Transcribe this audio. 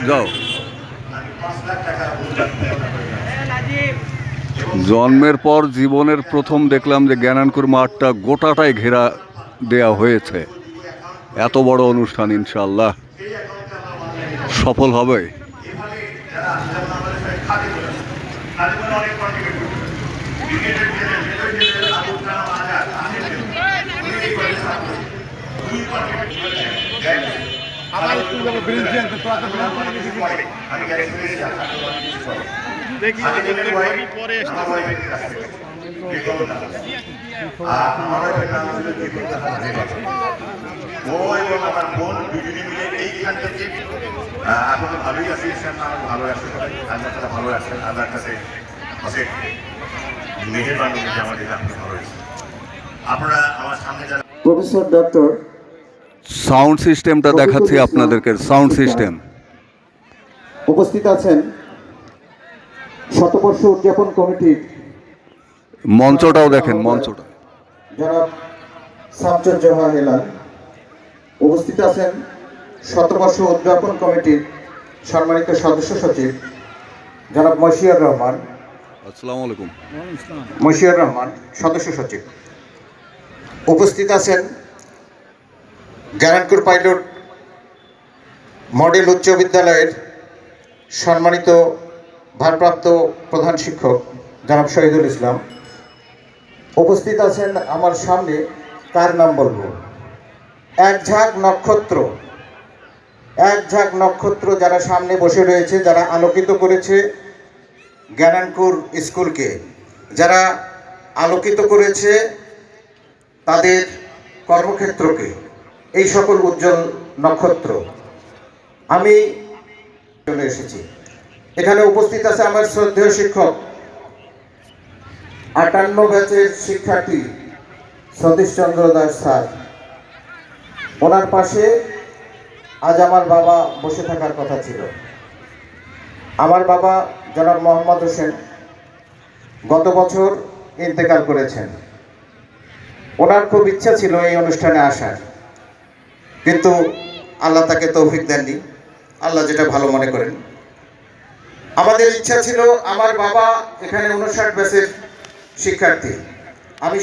যাও। জন্মের পর জীবনের প্রথম দেখলাম যে জ্ঞানানকুর মাঠটা গোটাটাই ঘেরা দেয়া হয়েছে। এত বড় অনুষ্ঠান ইনশাআল্লাহ সফল হবে। আমার স্কুল যাবো ব্রিজ দিয়ে তো এত দেখি পরে ও এবং আমার বোন দুজনে মিলে এইখান থেকে এখন ভালোই আছে, ভালো আছে, আল্লাহ ভালো আছে, আল্লাহর কাছে অনেক মেহেরবানি যে আমাদের আপনি ভালো আছে। আপনারা আমার সামনে যারা প্রফেসর ডক্টর সাউন্ড সিস্টেমটা দেখাচ্ছি আপনাদেরকে। সাউন্ড সিস্টেম উপস্থিত আছেন শতবর্ষ উদযাপন কমিটির মঞ্চটাও দেখেন, মঞ্চটা জনাব শামসুজ্জোহা হেলাল। উপস্থিত আছেন শতবর্ষ উদযাপন কমিটির সম্মানিত সদস্য সচিব জনাব মশিউর রহমান। আসসালামু আলাইকুম। মশিউর রহমান সদস্য সচিব। উপস্থিত আছেন জ্ঞানানকুর পাইলট মডেল উচ্চ বিদ্যালয়ের সম্মানিত ভারপ্রাপ্ত প্রধান শিক্ষক জনাব শহীদুল ইসলাম। উপস্থিত আছেন আমার সামনে, কার নাম বলবো, এক ঝাঁক নক্ষত্র যারা সামনে বসে রয়েছে, যারা আলোকিত করেছে জ্ঞানানকুর স্কুলকে, যারা আলোকিত করেছে তাদের কর্মক্ষেত্রকে, এই সকল উজ্জ্বল নক্ষত্র। আমি চলে এসেছি। এখানে উপস্থিত আছে আমার শ্রদ্ধেয় শিক্ষক 58 ব্যাচের শিক্ষার্থী সতীশ চন্দ্র দাস স্যার। ওনার পাশে আজ আমার বাবা বসে থাকার কথা ছিল। আমার বাবা জনাব মোহাম্মদ হোসেন গত বছর ইন্তেকাল করেছেন। ওনার খুব ইচ্ছা ছিল এই অনুষ্ঠানে আসার, কিন্তু আল্লাহ তাকে তৌফিক দেননি। আল্লাহ যেটা ভালো মনে করেন। আমাদের ইচ্ছা ছিল, আমার বাবা এখানে 59 ব্যাচের শিক্ষার্থী, আমি